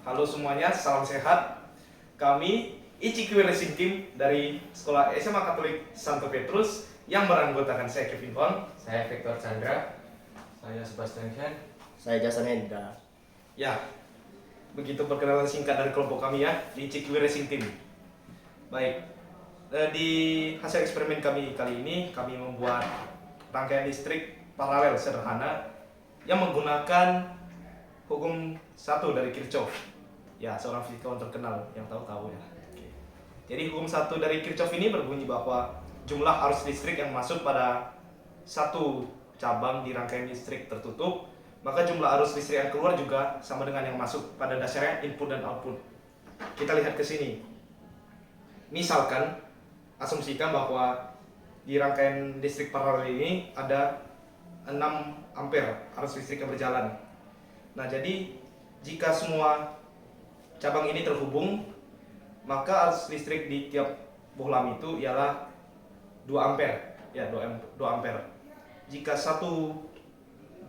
Halo semuanya, salam sehat. Kami ICQ Racing Team dari Sekolah SMA Katolik Santo Petrus yang beranggotakan saya Kevin Hon. Saya Victor Chandra. Saya Sebastian Chen. Saya Jason Hendra. Ya, begitu perkenalan singkat dari kelompok kami ya di ICQ Racing Team. Baik, di hasil eksperimen kami kali ini kami membuat rangkaian listrik paralel sederhana yang menggunakan hukum 1 dari Kirchhoff. Ya, seorang fisikawan terkenal yang tahu-tahu ya. Oke. Jadi hukum 1 dari Kirchhoff ini berbunyi bahwa jumlah arus listrik yang masuk pada satu cabang di rangkaian listrik tertutup, maka jumlah arus listrik yang keluar juga sama dengan yang masuk pada dasarnya input dan output. Kita lihat ke sini. Misalkan, asumsikan bahwa di rangkaian listrik paralel ini ada 6 ampere arus listrik yang berjalan. Nah, jadi jika semua cabang ini terhubung, maka arus listrik di tiap bohlam itu ialah 2 ampere. Ya, 2 ampere. Jika satu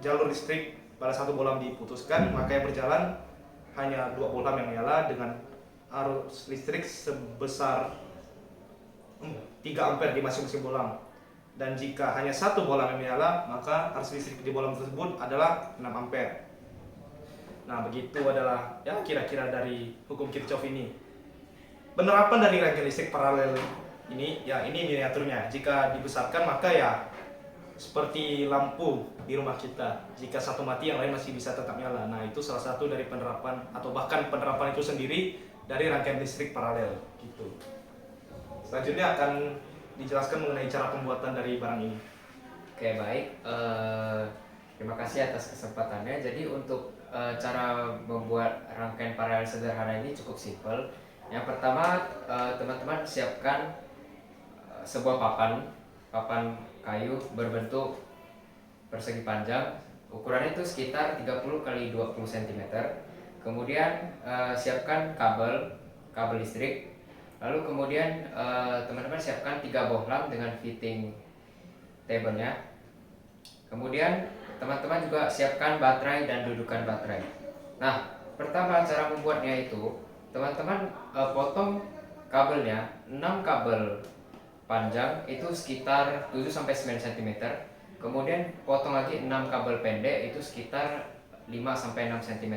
jalur listrik pada satu bohlam diputuskan, maka yang berjalan hanya 2 bohlam yang nyala dengan arus listrik sebesar 3 ampere di masing-masing bohlam. Dan jika hanya satu bohlam yang menyala, maka arus listrik di bohlam tersebut adalah 6 ampere. Nah, begitu adalah ya kira-kira dari hukum Kirchhoff ini. Penerapan dari rangkaian listrik paralel ini, ya ini miniaturnya. Jika dibesarkan maka ya seperti lampu di rumah kita. Jika satu mati yang lain masih bisa tetap nyala. Nah, itu salah satu dari penerapan atau bahkan penerapan itu sendiri dari rangkaian listrik paralel gitu. Selanjutnya akan dijelaskan mengenai cara pembuatan dari barang ini. Oke, baik. Terima kasih atas kesempatannya. Jadi untuk cara membuat rangkaian paralel sederhana ini cukup simpel. Yang pertama, teman-teman siapkan sebuah papan kayu berbentuk persegi panjang. Ukurannya itu sekitar 30 x 20 cm. Kemudian siapkan kabel listrik. Lalu kemudian teman-teman siapkan 3 bohlam dengan fitting tabelnya. Kemudian teman-teman juga siapkan baterai dan dudukan baterai. Nah, pertama cara membuatnya itu teman-teman potong kabelnya 6 kabel panjang itu sekitar 7-9 cm. Kemudian potong lagi 6 kabel pendek itu sekitar 5-6 cm.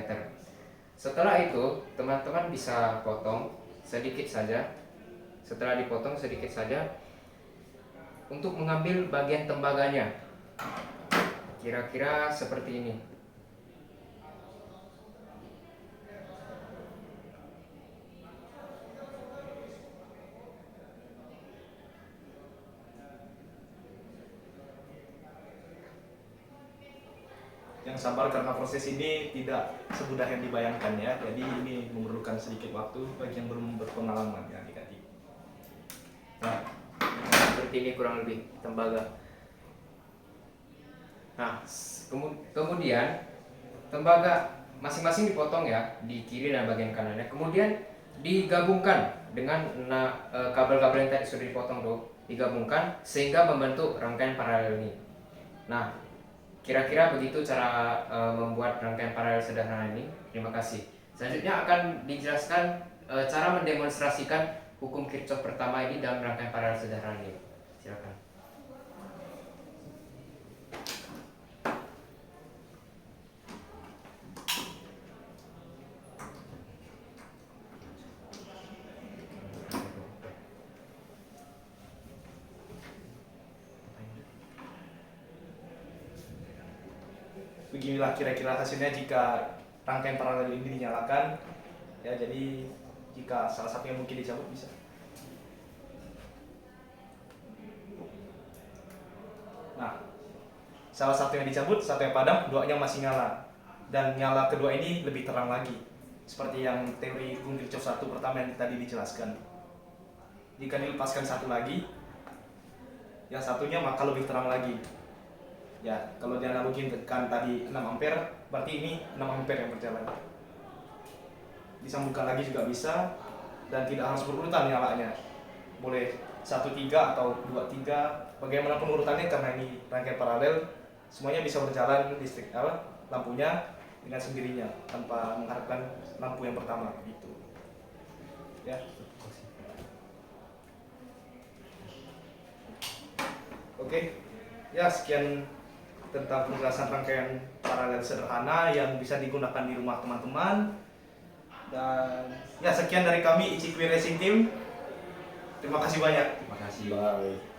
Setelah itu teman-teman bisa potong sedikit saja. Setelah dipotong sedikit saja untuk mengambil bagian tembaganya. Kira-kira seperti ini. Yang sabar karena proses ini tidak semudah yang dibayangkan ya. Jadi ini memerlukan sedikit waktu bagi yang belum berpengalaman ya adik-adik. Nah, seperti ini kurang lebih tembaga. Nah, kemudian tembaga masing-masing dipotong ya di kiri dan bagian kanannya. Kemudian digabungkan dengan kabel-kabel yang tadi sudah dipotong tuh, digabungkan sehingga membentuk rangkaian paralel ini. Nah, kira-kira begitu cara membuat rangkaian paralel sederhana ini. Terima kasih. Selanjutnya akan dijelaskan cara mendemonstrasikan hukum Kirchhoff pertama ini dalam rangkaian paralel sederhana ini. Silakan. Beginilah kira-kira hasilnya jika rangkaian paralel ini dinyalakan ya. Jadi jika salah satu yang mungkin dicabut bisa. Nah, salah satu yang dicabut, satu yang padam, duanya masih nyala. Dan nyala kedua ini lebih terang lagi, seperti yang teori hukum Kirchhoff 1 pertama yang tadi dijelaskan. Jika dilepaskan satu lagi, yang satunya maka lebih terang lagi. Ya, kalau dianalogikan tadi 6 ampere, berarti ini 6 ampere yang berjalan. Disambungkan lagi juga bisa, dan tidak harus berurutan nyalanya. Boleh 1-3 atau 2-3, bagaimanapun urutannya karena ini rangkaian paralel, semuanya bisa berjalan listrik lampunya dengan sendirinya tanpa mengharapkan lampu yang pertama gitu. Ya. Oke. Ya, sekian tentang penjelasan rangkaian paralel sederhana yang bisa digunakan di rumah teman-teman. Dan ya, sekian dari kami ICQ Racing Team. Terima kasih banyak. Terima kasih. Bye.